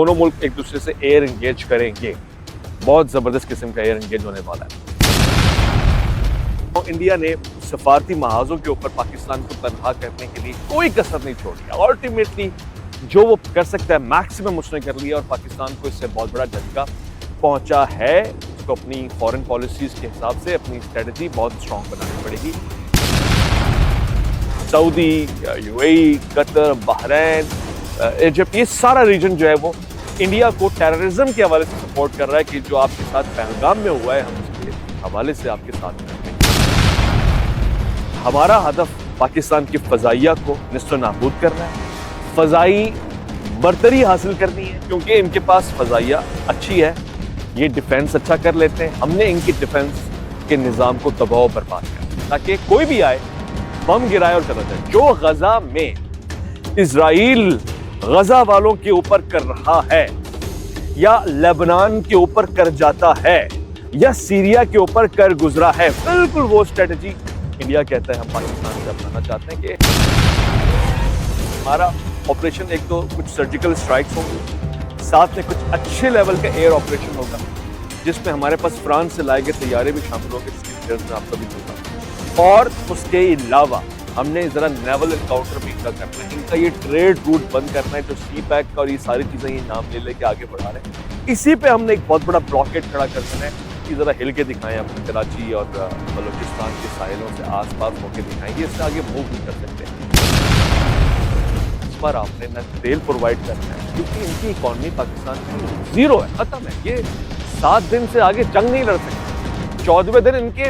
दोनों मुल्क एक दूसरे से एयर एंगेज करेंगे। बहुत जबरदस्त किस्म का एयर एंगेज होने वाला है। तो इंडिया ने सफारती महाजों के ऊपर पाकिस्तान को तनहा करने के लिए कोई कसर नहीं छोड़ी। अल्टीमेटली जो वो कर सकता है मैक्सिमम उसने कर लिया और पाकिस्तान को इससे बहुत बड़ा झटका पहुंचा है। उसको अपनी फॉरेन पॉलिसीज के हिसाब से अपनी स्ट्रेटजी बहुत स्ट्रांग बनानी पड़ेगी। Saudi, UAE, Qatar, Bahrain, Egypt, ये सारा रीजन जो है वो इंडिया को टेररिज्म के हवाले से सपोर्ट कर रहा है कि जो आपके साथ पहलगाम में हुआ है हम उसके हवाले से आपके साथ हैं। हमारा हदफ पाकिस्तान की फजाइया को निस्तो नाबूद करना है, फजाई बरतरी हासिल करनी है, क्योंकि इनके पास फजाइया अच्छी है, ये डिफेंस अच्छा कर लेते हैं। हमने इनकी डिफेंस के निज़ाम को दबाव बर्बाद करना ताकि कोई भी आए बम गिराए और चला जाए। जो गजा में इजराइल गजा वालों के ऊपर कर रहा है या लेबनान के ऊपर कर जाता है या सीरिया के ऊपर कर गुजरा है, बिल्कुल वो स्ट्रेटजी इंडिया कहता है हम पाकिस्तान से अपनाना चाहते हैं कि हमारा ऑपरेशन एक तो कुछ सर्जिकल स्ट्राइक्स होंगे, साथ में कुछ अच्छे लेवल का एयर ऑपरेशन होगा जिसमें हमारे पास फ्रांस से लाए गए तैयारे भी शामिल होंगे, जिसकी डिटेल्स में आपको भी दूंगा। और उसके अलावा हमने जरा नेवल एनकाउंटर भी इनका करना है, इनका ये ट्रेड रूट बंद करना है, जो सी पैक और ये सारी चीजें ये नाम ले लेके आगे बढ़ा रहे हैं। इसी पे हमने एक बहुत बड़ा ब्लॉकेट खड़ा कर देना है कि जरा हिल के दिखाएं अपने कराची और बलूचिस्तान के साहिलों से आसपास होकर दिखाएंगे, इससे आगे मूव नहीं कर सकते। इस बार आपने न तेल प्रोवाइड करना है क्योंकि इनकी इकॉनमी पाकिस्तान की जीरो है, खत्म है। ये 7 दिन से आगे जंग नहीं लड़ सकते। 14वें दिन इनके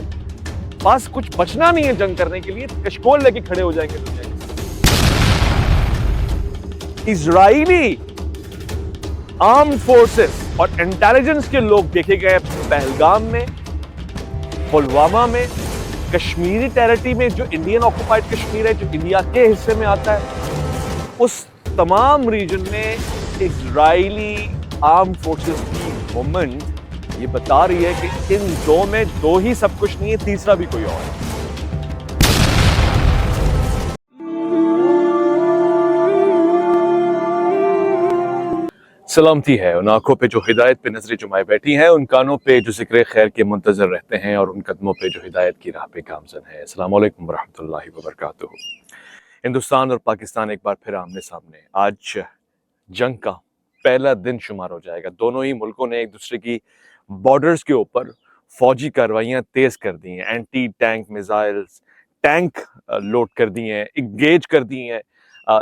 पास कुछ बचना नहीं है जंग करने के लिए, कशकोल लेके खड़े हो जाएंगे दुनिया के। इजरायली आर्म्ड फोर्सेस और इंटेलिजेंस के लोग देखे गए पहलगाम में, पुलवामा में, कश्मीरी टेरिटरी में जो इंडियन ऑक्युपाइड कश्मीर है, जो इंडिया के हिस्से में आता है, उस तमाम रीजन में इजरायली आर्म्ड फोर्सेस की मूवमेंट ये बता रही है कि इन दो में दो ही सब कुछ नहीं है, तीसरा भी कोई और है। सलामती है उन आंखों पे जो हिदायत पे नजरें जुमाए बैठी हैं, उन कानों पे जो जिक्र खैर के मुंतजर रहते हैं और उन कदमों पे जो हिदायत की राह पे गामजन है। अस्सलाम वालेकुम वरहमतुल्लाहि वबरकातुहू। हिंदुस्तान और पाकिस्तान एक बार फिर आमने सामने। आज जंग का पहला दिन शुमार हो जाएगा। दोनों ही मुल्कों ने एक दूसरे की बॉर्डर्स के ऊपर फौजी कार्रवाइयां तेज कर दी हैं, anti tank missiles, tank load कर दिए हैं, इंगेज कर दिए हैं,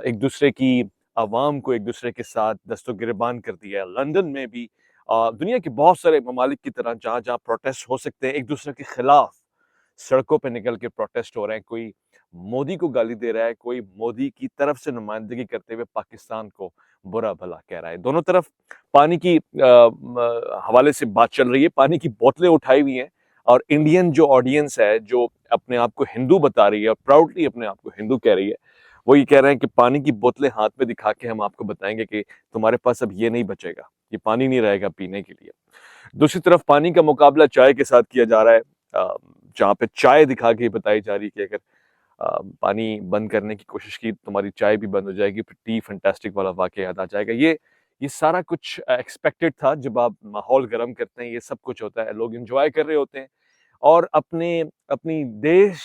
एक दूसरे की आवाम को एक दूसरे के साथ दस्तो गिरबान कर दिया है। लंदन में भी दुनिया के बहुत सारे ममालिक की तरह जहाँ जहाँ प्रोटेस्ट हो सकते हैं, एक दूसरे के खिलाफ सड़कों पे निकल के प्रोटेस्ट हो रहे हैं। कोई मोदी को गाली दे रहा है, कोई मोदी की तरफ से नुमाइंदगी करते हुए पाकिस्तान को बुरा भला कह रहा है। दोनों तरफ पानी की हवाले से बात चल रही है, पानी की बोतलें उठाई हुई हैं और इंडियन जो ऑडियंस है, जो अपने आप को हिंदू बता रही है और प्राउडली अपने आप को हिंदू कह रही है, वो ये कह रहे हैं कि पानी की बोतलें हाथ में दिखा के हम आपको बताएंगे कि तुम्हारे पास अब ये नहीं बचेगा, ये पानी नहीं रहेगा पीने के लिए। दूसरी तरफ पानी का मुकाबला चाय के साथ किया जा रहा है, जहाँ पे चाय दिखा के बताई जा रही है कि अगर पानी बंद करने की कोशिश की तुम्हारी चाय भी बंद हो जाएगी, फिर टी फैंटास्टिक वाला वाकया याद आ जाएगा। ये सारा कुछ एक्सपेक्टेड था। जब आप माहौल गर्म करते हैं ये सब कुछ होता है, लोग एंजॉय कर रहे होते हैं और अपनी देश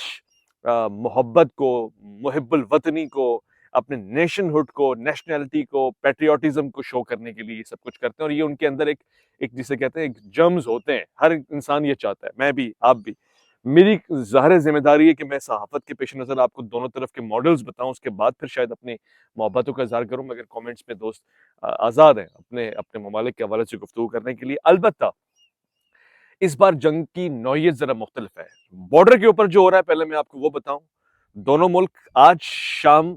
मोहब्बत को, मुहिब्बुल वतनी को, अपने नेशनहुड को, नेशनैलिटी को, पेट्रियाटिज्म को शो करने के लिए ये सब कुछ करते हैं। और ये उनके अंदर एक जिसे कहते हैं एक जर्म्स होते हैं। हर इंसान ये चाहता है, मैं भी, आप भी। मेरी ज़ाहिर जिम्मेदारी है कि मैं सहाफ़त के पेश नज़र आपको दोनों तरफ के मॉडल्स बताऊं, उसके बाद फिर शायद अपनी मोहब्बतों का इज़हार करूं। मगर कमेंट्स में दोस्त आज़ाद हैं अपने अपने ममालिक के हवाले से गुफ्तगू करने के लिए। अलबत्ता इस बार जंग की नौयत ज़रा मुख्तलिफ है। बॉर्डर के ऊपर जो हो रहा है पहले मैं आपको वो बताऊं। दोनों मुल्क आज शाम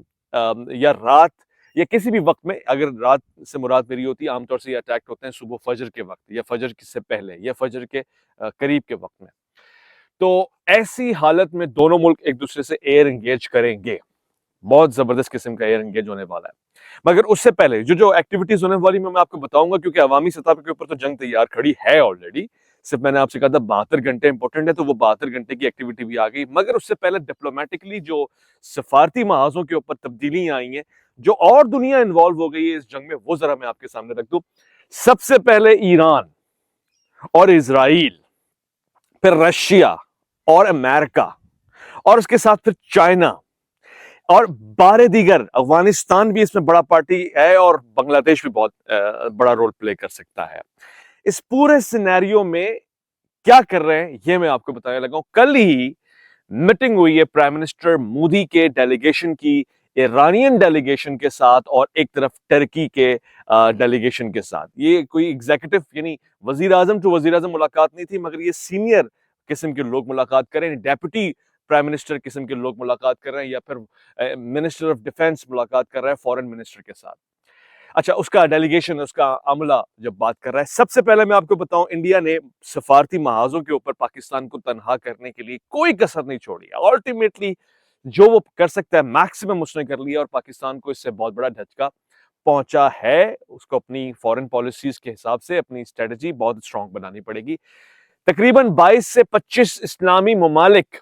या रात या किसी भी वक्त में, अगर रात से मुराद मेरी होती है, आमतौर से ये अटैक होते हैं सुबह फजर के वक्त या फजर से पहले या फजर के करीब के वक्त में। तो ऐसी हालत में दोनों मुल्क एक दूसरे से एयर एंगेज करेंगे। बहुत जबरदस्त किस्म का एयर एंगेज होने वाला है। मगर उससे पहले जो एक्टिविटीज होने वाली मैं आपको बताऊंगा, क्योंकि अवामी सतह के ऊपर तो जंग तैयार खड़ी है ऑलरेडी। सिर्फ मैंने आपसे कहा था 72 घंटे इंपॉर्टेंट है, तो वो 72 घंटे की एक्टिविटी भी आ गई। मगर उससे पहले डिप्लोमेटिकली जो सफारती महाजों के ऊपर तब्दीलियां आई हैं, जो और दुनिया इन्वॉल्व हो गई है इस जंग में, वो जरा मैं आपके सामने रख दूं। सबसे पहले ईरान और इजराइल, फिर रशिया और अमेरिका, और उसके साथ फिर चाइना, और 12 दीगर, अफगानिस्तान भी इसमें बड़ा पार्टी है, और बांग्लादेश भी बहुत बड़ा रोल प्ले कर सकता है। इस पूरे सिनेरियो में क्या कर रहे हैं ये मैं आपको बताने लगा हूं। कल ही मीटिंग हुई है प्राइम मिनिस्टर मोदी के डेलीगेशन की ईरानियन डेलीगेशन के साथ, और एक तरफ टर्की के डेलीगेशन के साथ। ये कोई एग्जीक्यूटिव यानी वजीर आजम टू वजीर आजम मुलाकात नहीं थी, मगर ये सीनियर किस्म के लोग मुलाकात कर रहे हैं, डेप्यूटी प्राइम मिनिस्टर किस्म के लोग मुलाकात कर रहे हैं, या फिर मिनिस्टर ऑफ डिफेंस मुलाकात कर रहा है फॉरेन मिनिस्टर के साथ। अच्छा, उसका डेलीगेशन, उसका अमला जब बात कर रहा है, सबसे पहले मैं आपको बताऊं, इंडिया ने सफारती महाजों के ऊपर पाकिस्तान को तनहा करने के लिए कोई कसर नहीं छोड़ी है। अल्टीमेटली जो वो कर सकता है मैक्सिमम उसने कर लिया, और पाकिस्तान को इससे बहुत बड़ा झटका पहुंचा है। उसको अपनी फॉरेन पॉलिसीज के हिसाब से अपनी स्ट्रेटजी बहुत स्ट्रांग बनानी पड़ेगी। तकरीबन 22 से 25 इस्लामी ममालिक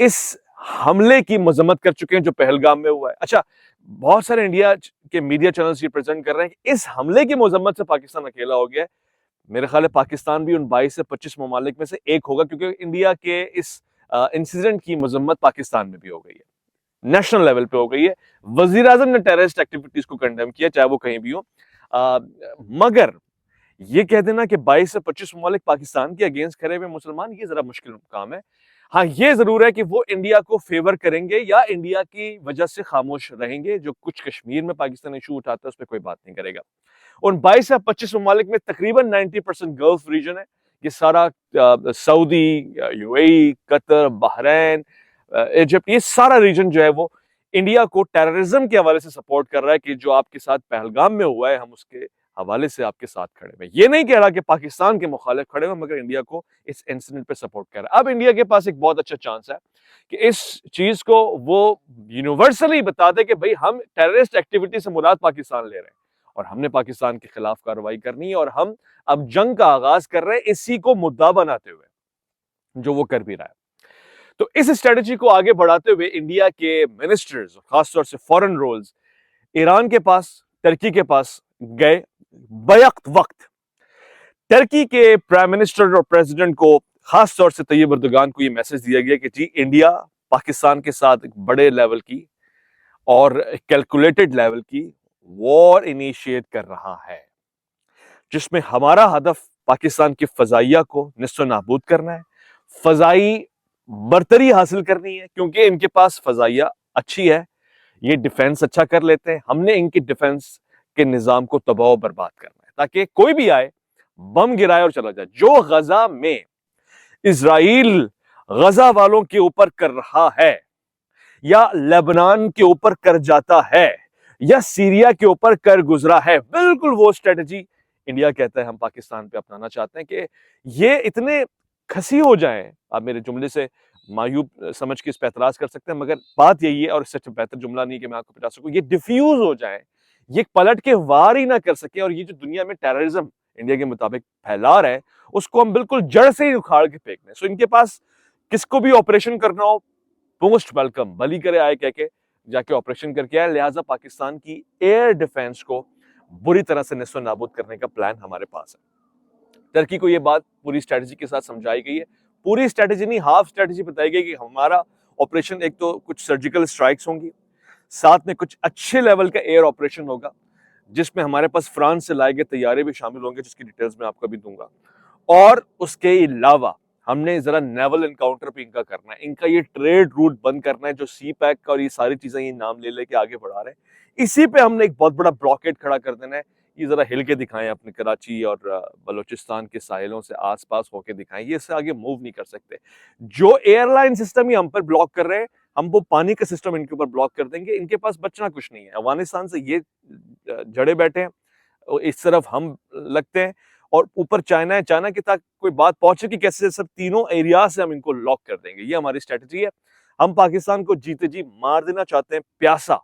इस हमले की मजम्मत कर चुके हैं जो पहलगाम में हुआ है। अच्छा, बहुत सारे इंडिया के मीडिया चैनल्स ये प्रेजेंट कर रहे हैं कि इस हमले की मजम्मत से पाकिस्तान अकेला हो गया है। मेरे ख्याल है पाकिस्तान भी उन 22 से 25 ममालिक में से एक होगा, क्योंकि इंडिया के इस इंसिडेंट की मजम्मत पाकिस्तान में भी हो गई है, नेशनल लेवल पे हो गई है। वजीर आजम ने टेररिस्ट एक्टिविटीज को कंडेम किया, चाहे वो कहीं भी हो। मगर ये कह देना कि 22 से 25 ममालिक पाकिस्तान के अगेंस्ट खड़े हुए मुसलमान, ये जरा मुश्किल काम है। हाँ, ये जरूर है कि वो इंडिया को फेवर करेंगे या इंडिया की वजह से खामोश रहेंगे। जो कुछ कश्मीर में पाकिस्तान इशू उठाता है उस पर कोई बात नहीं करेगा। उन 22 या 25 ममालिक में तकरीबन 90% गल्फ रीजन है। ये सारा Saudi, UAE, Qatar, Bahrain, Egypt, ये सारा रीजन जो है वो इंडिया को टेररिज्म के हवाले से सपोर्ट कर रहा है कि जो आपके साथ पहलगाम में हुआ है हम उसके हवाले से आपके साथ खड़े हुए। ये नहीं कह रहा कि पाकिस्तान के मुखालिफ खड़े हुए, मगर इंडिया को इस इंसिडेंट पे सपोर्ट कर रहा है। अब इंडिया के पास एक बहुत अच्छा चांस है कि इस चीज को वो यूनिवर्सली बता दे कि भाई हम टेररिस्ट एक्टिविटी से मुराद पाकिस्तान ले रहे हैं, और हमने पाकिस्तान के खिलाफ कार्रवाई करनी है, और हम अब जंग का आगाज कर रहे हैं इसी को मुद्दा बनाते हुए, जो वो कर भी रहा है। तो इस स्ट्रेटेजी को आगे बढ़ाते हुए इंडिया के मिनिस्टर्स, खासतौर से फॉरेन रोल्स, ईरान के पास, टर्की के पास गए बैक वक्त। टर्की के प्राइम मिनिस्टर और प्रेसिडेंट को, खासतौर से तैयब अर्दोगान को, यह मैसेज दिया गया कि जी इंडिया पाकिस्तान के साथ एक बड़े लेवल की और कैलकुलेटेड लेवल की वॉर इनिशिएट कर रहा है, जिसमें हमारा हदफ पाकिस्तान की फजाइया को निस्तो नाबूद करना है, फजाई बर्तरी हासिल करनी है, क्योंकि इनके पास फजाइया अच्छी है, ये डिफेंस अच्छा कर लेते हैं। हमने इनकी डिफेंस के निजाम को तबाह बर्बाद करना है, ताकि कोई भी आए बम गिराए और चला जाए। जो गजा में इजराइल गजा वालों के ऊपर कर रहा है, या लेबनान के ऊपर कर जाता है, या सीरिया के ऊपर कर गुजरा है, बिल्कुल वो स्ट्रेटजी इंडिया कहता है हम पाकिस्तान पे अपनाना चाहते हैं कि ये इतने खसी हो जाएं। आप मेरे जुमले से मायूब समझ के इस पर एतराज कर सकते हैं, मगर बात यही है, और इससे बेहतर जुमला नहीं कि मैं आपको बता सकूं, ये डिफ्यूज हो जाए, ये पलट के वार ही ना कर सके, और ये जो दुनिया में टेररिज्म इंडिया के मुताबिक फैला रहा है उसको हम बिल्कुल जड़ से ही उखाड़ के फेंक दें। सो इनके पास किसको भी ऑपरेशन करना हो, मोस्ट वेलकम, भली करे आए कह के जाके ऑपरेशन करके आए। लिहाजा पाकिस्तान की एयर डिफेंस को बुरी तरह से निस्तो नाबूद करने का प्लान हमारे पास है। टर्की को यह बात पूरी स्ट्रेटजी के साथ समझाई गई है, पूरी स्ट्रेटजी नहीं, हाफ स्ट्रेटजी बताई गई कि हमारा ऑपरेशन, एक तो कुछ सर्जिकल स्ट्राइक्स होंगी, साथ में कुछ अच्छे लेवल का एयर ऑपरेशन होगा, जिसमें हमारे पास फ्रांस से लाए गए तैयारे भी शामिल होंगे, जिसकी डिटेल्स मैं आपको भी दूंगा। और उसके अलावा हमने जरा नेवल एनकाउंटर पे इनका करना है, इनका ये ट्रेड रूट बंद करना है, जो सी पैक का और ये सारी चीजें ये नाम ले लेके आगे बढ़ा रहे हैं, इसी पे हमने एक बहुत बड़ा ब्लॉकेड खड़ा कर देना है। ये जरा हिल के दिखाएं, अपने कराची और बलूचिस्तान के साहिलों से आसपास होके दिखाएं, ये इससे आगे मूव नहीं कर सकते। जो एयरलाइन सिस्टम ही हम पर ब्लॉक कर रहे हैं, हम वो पानी का सिस्टम इनके ऊपर ब्लॉक कर देंगे। इनके पास बचना कुछ नहीं है। अफगानिस्तान से ये जड़े बैठे हैं, इस तरफ हम लगते हैं, और ऊपर चाइना है, चाइना के तक कोई बात पहुंचे कि कैसे सब तीनों एरिया से हम इनको लॉक कर देंगे। ये हमारी स्ट्रेटजी है। हम पाकिस्तान को जीते जी मार देना चाहते हैं, प्यासा।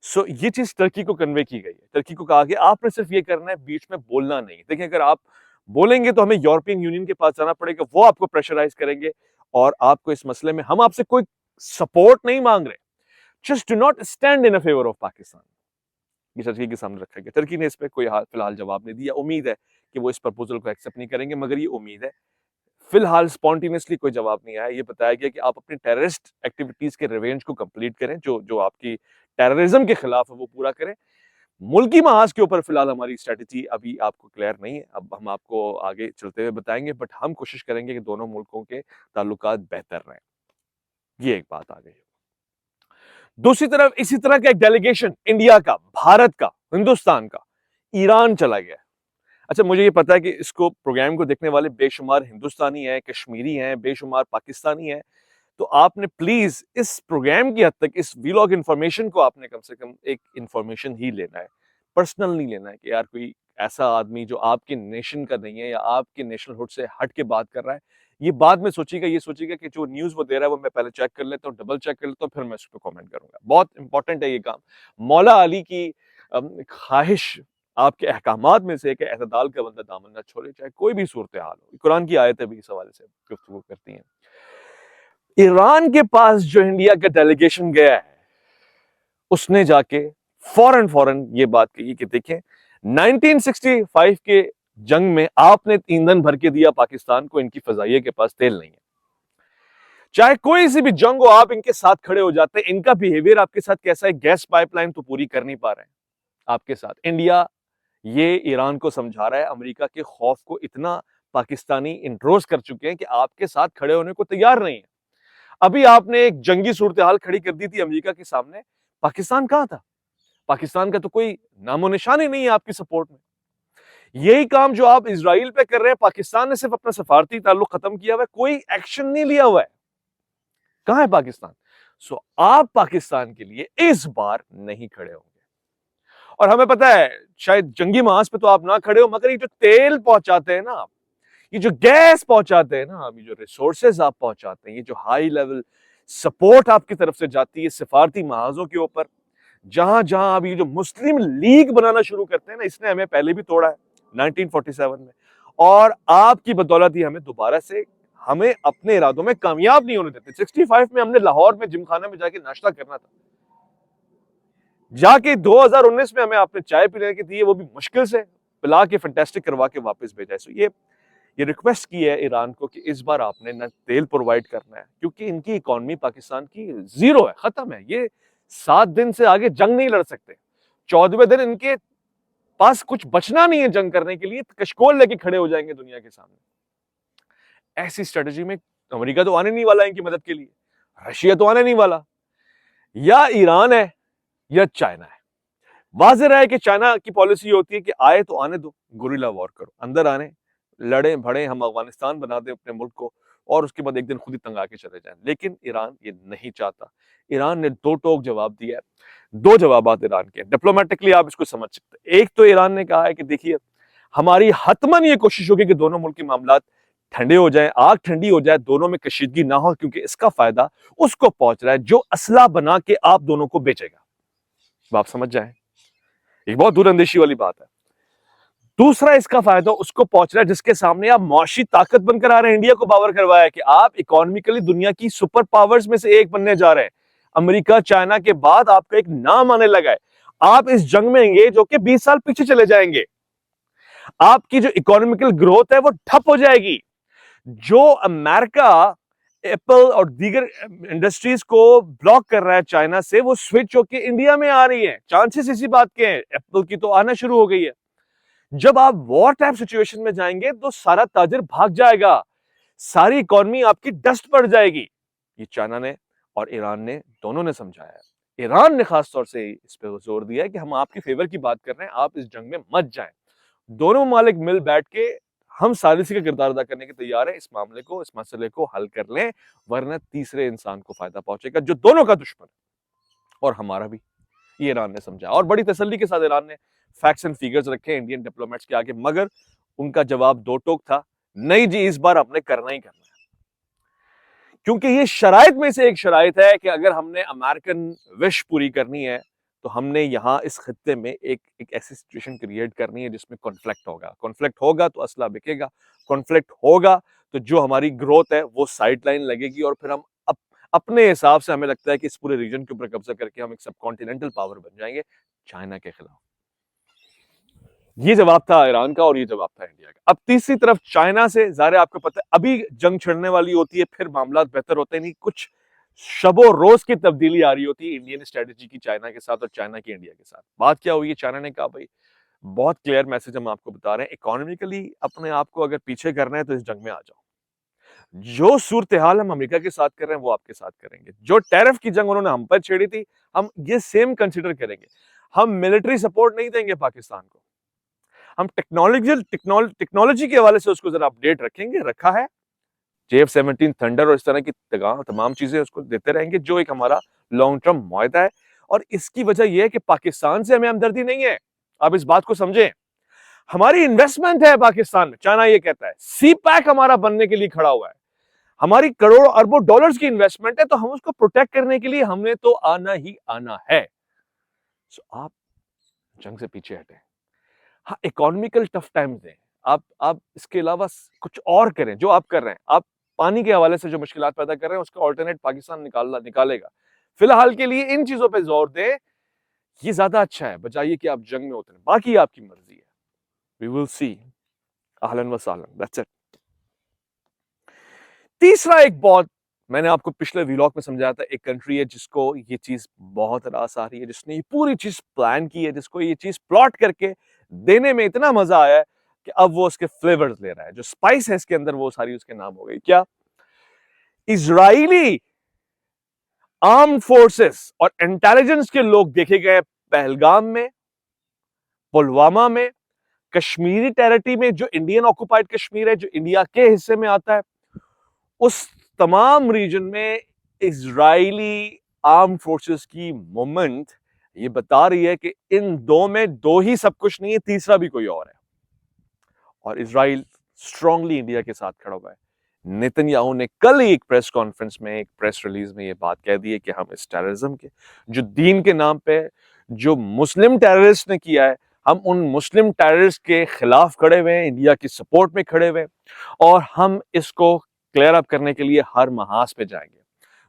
सो ये चीज टर्की को कन्वे की गई है। टर्की को कहा गया आपने सिर्फ ये करना है, बीच में बोलना नहीं। देखिए, अगर आप बोलेंगे तो हमें यूरोपियन यूनियन के पास जाना पड़ेगा, वो आपको प्रेशराइज करेंगे, और आपको इस मसले में, हम आपसे कोई सपोर्ट नहीं मांग रहे, just do not stand in favour of Pakistan. ये टर्की के सामने रखा गया। टर्की ने इस पर कोई फिलहाल जवाब नहीं दिया। उम्मीद है कि वो इस प्रपोजल को एक्सेप्ट नहीं करेंगे, मगर ये उम्मीद है। फिलहाल स्पॉन्टेनियसली कोई जवाब नहीं आया। ये बताया गया कि आप अपनी टेररिस्ट एक्टिविटीज के रिवेंज को कंप्लीट करें, जो जो आपकी टेररिज्म के खिलाफ है वो पूरा करें। मुल्की महाज के ऊपर फिलहाल हमारी स्ट्रेटेजी अभी आपको क्लियर नहीं है, अब हम आपको आगे चलते हुए बताएंगे, बट हम कोशिश करेंगे कि दोनों मुल्कों के ताल्लुकात बेहतर रहें। ये एक बात आ गई। दूसरी तरफ इसी तरह का एक डेलीगेशन इंडिया का, भारत का, हिंदुस्तान का ईरान चला गया। अच्छा, मुझे ये पता है कि इसको प्रोग्राम को देखने वाले बेशुमार हिंदुस्तानी हैं, कश्मीरी हैं, बेशुमार पाकिस्तानी हैं, तो आपने प्लीज इस प्रोग्राम की हद तक इस व्लॉग इंफॉर्मेशन को आपने कम से कम एक इंफॉर्मेशन ही लेना है, पर्सनल नहीं लेना है कि यार कोई ऐसा आदमी जो आपके नेशन का नहीं है या आपके नेशनलहुड से हट के बात कर रहा है, ये बाद में सोचिएगा, ये सोचिएगा कि जो न्यूज वो दे रहा है वो मैं पहले चेक कर लेता हूँ, डबल चेक कर लेता हूँ, फिर मैं उस पर कॉमेंट करूंगा। बहुत इंपॉर्टेंट है ये काम। मौला अली की ख्वाहिश आपके अहकामात में से एक एतदाल का बंदा दामन न छोड़े, चाहे कोई भी सूरत हाल हो। कुरान की आयतें भी इस हवाले से गुफ्तगू करती हैं। ईरान के पास जो इंडिया का डेलीगेशन गया है, उसने जाके फौरन ये बात कही कि देखें 1965 के जंग में आपने ईंधन भर के दिया पाकिस्तान को, इनकी फजाइये के पास तेल नहीं है। चाहे कोई सी भी जंग हो, आप इनके साथ खड़े हो जाते हैं। इनका बिहेवियर आपके साथ कैसा है, गैस पाइपलाइन तो पूरी कर नहीं पा रहे हैं आपके साथ। इंडिया ये ईरान को समझा रहा है, अमेरिका के खौफ को इतना पाकिस्तानी इंट्रोज कर चुके हैं कि आपके साथ खड़े होने को तैयार नहीं है। अभी आपने एक जंगी सूरत हाल खड़ी कर दी थी अमेरिका के सामने, पाकिस्तान कहां था? पाकिस्तान का तो कोई नामो निशान ही नहीं है आपकी सपोर्ट में। यही काम जो आप इजराइल पे कर रहे हैं, पाकिस्तान ने सिर्फ अपना सफारती ताल्लुक खत्म किया हुआ है, कोई एक्शन नहीं लिया हुआ है। कहां है पाकिस्तान? सो आप पाकिस्तान के लिए इस बार नहीं खड़े होंगे। और हमें पता है शायद जंगी महाज पे तो आप ना खड़े हो, मगर ये जो तेल पहुंचाते हैं ना आप, ये जो गैस पहुंचाते हैं ना, अभी जो रिसोर्सेज आप पहुंचाते हैं, ये जो हाई लेवल सपोर्ट आपकी तरफ से जाती है सिफारती महाजों के ऊपर, जहां जहां अभी जो मुस्लिम लीग बनाना शुरू करते हैं ना, इसने हमें पहले भी तोड़ा है 1947 में, और आपकी बदौलत ही हमें दोबारा से हमें अपने इरादों में कामयाब नहीं होने देते। 65 में हमने लाहौर में जिमखाना में जाके नाश्ता करना था, जाके 2019 में हमें आपने चाय पीने की दी है, वो भी मुश्किल से पिला के फैंटास्टिक करवा के वापस भेजा है। सो ये रिक्वेस्ट की है ईरान को कि इस बार आपने न तेल प्रोवाइड करना है, क्योंकि इनकी इकोनॉमी पाकिस्तान की जीरो है, खत्म है। ये 7 दिन से आगे जंग नहीं लड़ सकते। 14वें दिन इनके पास कुछ बचना नहीं है जंग करने के लिए, कशकोल लेके खड़े हो जाएंगे दुनिया के सामने। ऐसी स्ट्रेटेजी में अमेरिका तो आने नहीं वाला इनकी मदद के लिए, रशिया तो आने नहीं वाला, या ईरान है या चाइना है। वाज़ेह है कि चाइना की पॉलिसी होती है कि आए तो आने दो, गुरिल्ला वॉर करो, अंदर आने, लड़े भड़े, हम अफगानिस्तान बना दें अपने मुल्क को, और उसके बाद एक दिन खुद ही तंग आके चले जाएं। लेकिन ईरान ये नहीं चाहता। ईरान ने दो टोक जवाब दिया है। दो जवाबात ईरान के, डिप्लोमेटिकली आप इसको समझ सकते हैं। एक तो ईरान ने कहा है कि देखिए हमारी हतमन ये कोशिश होगी कि दोनों मुल्क के मामलात ठंडे हो जाएं, आग ठंडी हो जाए, दोनों में कशीदगी ना हो, क्योंकि इसका फायदा उसको पहुंच रहा है जो असला बना के आप दोनों को बेचेगा। आप समझ जाएं, एक बहुत दूरअंदेशी वाली बात है। दूसरा इसका फायदा उसको पहुंच रहा है जिसके सामने आप मौशी ताकत बनकर आ रहे हैं। इंडिया को पावर करवाया कि आप इकोनॉमिकली दुनिया की सुपर पावर्स में से एक बनने जा रहे हैं। अमेरिका चाइना के बाद आपका एक नाम आने लगा है। आप इस जंग में एंगेज होकर 20 साल पीछे चले जाएंगे। आपकी जो इकोनॉमिकल ग्रोथ है वो ठप हो जाएगी। जो अमेरिका एप्पल और दीगर इंडस्ट्रीज को ब्लॉक कर रहा है चाइना से, वो स्विच होकर इंडिया में आ रही है। चांसेस इसी बात के हैं, एप्पल की तो आना शुरू हो गई है। जब आप वॉर टाइप सिचुएशन में जाएंगे तो सारा ताजिर भाग जाएगा, सारी इकोनॉमी आपकी डस्ट पड़ जाएगी। ये चाइना ने और ईरान ने दोनों ने समझाया है। ईरान ने खास तौर से इस पे जोर दिया है कि हम आपके फेवर की बात कर रहे हैं, आप इस जंग में मत जाएं। दोनों मालिक मिल बैठ के हम सालिसी का किरदार अदा करने के तैयार है, इस मामले को, इस मसले को हल कर लें, वरना तीसरे इंसान को फायदा पहुंचेगा जो दोनों का दुश्मन है और हमारा भी। ये ईरान ने समझा और बड़ी तसल्ली के साथ ईरान ने फैक्ट्स एंड फिगर्स रखे इंडियन डिप्लोमेट्स के आगे, मगर उनका जवाब दो टोक था, नहीं जी इस बार हमने करना ही करना है। क्योंकि ये शराइत में से एक शराइत है कि अगर हमने अमेरिकन विश पूरी करनी है तो हमने यहाँ इस खित्ते में एक ऐसी सिचुएशन क्रिएट करनी है जिसमें कॉन्फ्लिक्ट होगा। कॉन्फ्लिक्ट होगा तो असला बिकेगा, कॉन्फ्लिक्ट होगा तो जो हमारी ग्रोथ है वो साइड लाइन लगेगी, और फिर हम अपने हिसाब से, हमें लगता है कि इस पूरे रीजन के ऊपर कब्जा करके हम एक सब कॉन्टिनेंटल पावर बन जाएंगे। चाइना के खिलाफ। ये जवाब था ईरान का और ये जवाब था इंडिया का। अब तीसरी तरफ चाइना से, ज़ाहिर है आपको पता है अभी जंग छिड़ने वाली होती है, फिर मामला बेहतर होते नहीं, कुछ शबो रोज की तब्दीली आ रही होती है इंडियन स्ट्रेटेजी की चाइना के साथ और चाइना की इंडिया के साथ। बात क्या हुई है, चाइना ने कहा भाई बहुत क्लियर मैसेज हम आपको बता रहे हैं, इकोनॉमिकली अपने आप को अगर पीछे करना है तो इस जंग में आ जाओ। जो सूरत हाल हम अमेरिका के साथ कर रहे हैं वो आपके साथ करेंगे। जो टैरिफ की जंग उन्होंने हम पर छेड़ी थी, हम ये सेम कंसिडर करेंगे। हम मिलिट्री सपोर्ट नहीं देंगे पाकिस्तान को, हम टेक्नोलॉजी के हवाले से उसको जरा अपडेट रखेंगे, रखा है JF-17 थंडर और इस तरह की तमाम चीजें उसको देते रहेंगे, जो एक हमारा लॉन्ग टर्म मुआहदा है। और इसकी वजह यह है कि पाकिस्तान से हमें हमदर्दी नहीं है, आप इस बात को समझें। हमारी इन्वेस्टमेंट है पाकिस्तान में, चाइना ये कहता है सी पैक हमारा बनने के लिए खड़ा हुआ है, हमारी करोड़ों अरबों डॉलर्स की इन्वेस्टमेंट है, तो हम उसको प्रोटेक्ट करने के लिए हमने तो आना ही आना है। आप जंग से पीछे हटे, हाँ इकोनॉमिकल टफ टाइम्स दें, आप इसके अलावा कुछ और करें जो आप कर रहे हैं। आप पानी के हवाले से जो मुश्किलात पैदा कर रहे हैं उसका ऑल्टरनेट पाकिस्तान निकालेगा। फिलहाल के लिए इन चीजों पे जोर दें, ये ज्यादा अच्छा है बजाय कि आप जंग में उतरें। बाकी आपकी मर्जी है, वी विल सी। अहलन व सहलन, दैट्स इट। तीसरा एक बहुत, मैंने आपको पिछले व्लॉग में समझाया था, एक कंट्री है जिसको ये चीज बहुत रास आ रही है, जिसने ये पूरी चीज प्लान की है, जिसको ये चीज प्लॉट करके देने में इतना मजा आया है कि अब वो उसके फ्लेवर्स ले रहा है, जो स्पाइस है इसके अंदर वो सारी उसके नाम हो गई। क्या? इजरायली आर्म फोर्सेस और इंटेलिजेंस के लोग देखे गए पहलगाम में, पुलवामा में, कश्मीरी टेरिटरी में जो इंडियन ऑक्युपाइड कश्मीर है, जो इंडिया के हिस्से में आता है, उस तमाम रीजन में इजरायली आर्म फोर्सेस की मूवमेंट ये बता रही है कि इन दो में दो ही सब कुछ नहीं है, तीसरा भी कोई और है। और इजराइल स्ट्रांगली इंडिया के साथ खड़ा हुआ है। नेतन्याहू ने कल ही एक प्रेस कॉन्फ्रेंस में, एक प्रेस रिलीज में ये बात कह दी है कि हम इस टेररिज्म के, जो दीन के नाम पे जो मुस्लिम टेररिस्ट ने किया है, हम उन मुस्लिम टेररिस्ट के खिलाफ खड़े हुए हैं, इंडिया की सपोर्ट में खड़े हुए हैं, और हम इसको क्लियर अप करने के लिए हर महाज पे जाएंगे।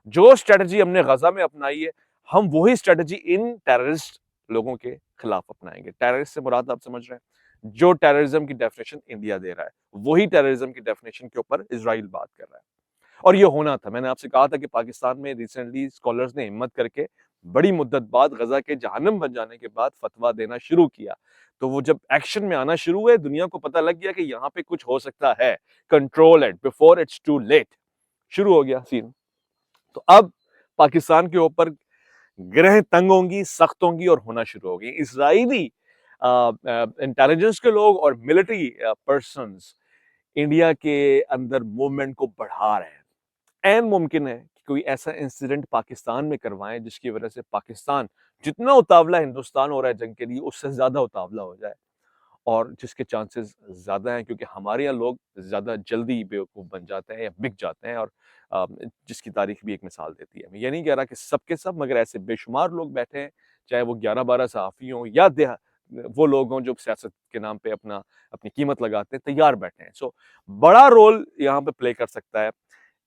जो स्ट्रेटजी हमने गजा में अपनाई है, हम वही स्ट्रेटजी इन टेररिस्ट लोगों के खिलाफ अपनाएंगे। टेररिस्ट से मुराद आप समझ रहे हैं, जो टेररिज्म की डेफिनेशन इंडिया दे रहा है, वही टेररिज्म की डेफिनेशन के ऊपर इजराइल बात कर रहा है। और ये होना था, मैंने आपसे कहा था कि पाकिस्तान में रिसेंटली स्कॉलर्स ने हिम्मत करके बड़ी मुद्दत बाद गजा के जहन्नम बन जाने के बाद फतवा देना शुरू किया। तो वो जब एक्शन में आना शुरू हुए, दुनिया को पता लग गया कि यहाँ पे कुछ हो सकता है, control it before it's too late, शुरू हो गया सीन। तो अब पाकिस्तान के ऊपर ग्रह तंग होंगी, सख्त होंगी और होना शुरू होगी। इसराइली इंटेलिजेंस के लोग और मिलिट्री पर्सन्स इंडिया के अंदर मूवमेंट को बढ़ा रहे हैं। एन मुमकिन है कि कोई ऐसा इंसिडेंट पाकिस्तान में करवाएं जिसकी वजह से पाकिस्तान जितना उतावला हिंदुस्तान हो रहा है जंग के लिए, उससे ज्यादा उतावला हो जाए, और जिसके चांसेस ज्यादा हैं क्योंकि हमारे यहाँ लोग ज्यादा जल्दी बेवकूफ बन जाते हैं या बिक जाते हैं। और जिसकी तारीख भी एक मिसाल देती है। मैं ये नहीं कह रहा कि सबके सब, मगर ऐसे बेशुमार लोग बैठे हैं, चाहे वो 11-12 सहाफ़ी हों या वो लोग हों जो सियासत के नाम पे अपनी कीमत लगाते हैं, तैयार बैठे हैं। सो बड़ा रोल यहाँ पे प्ले कर सकता है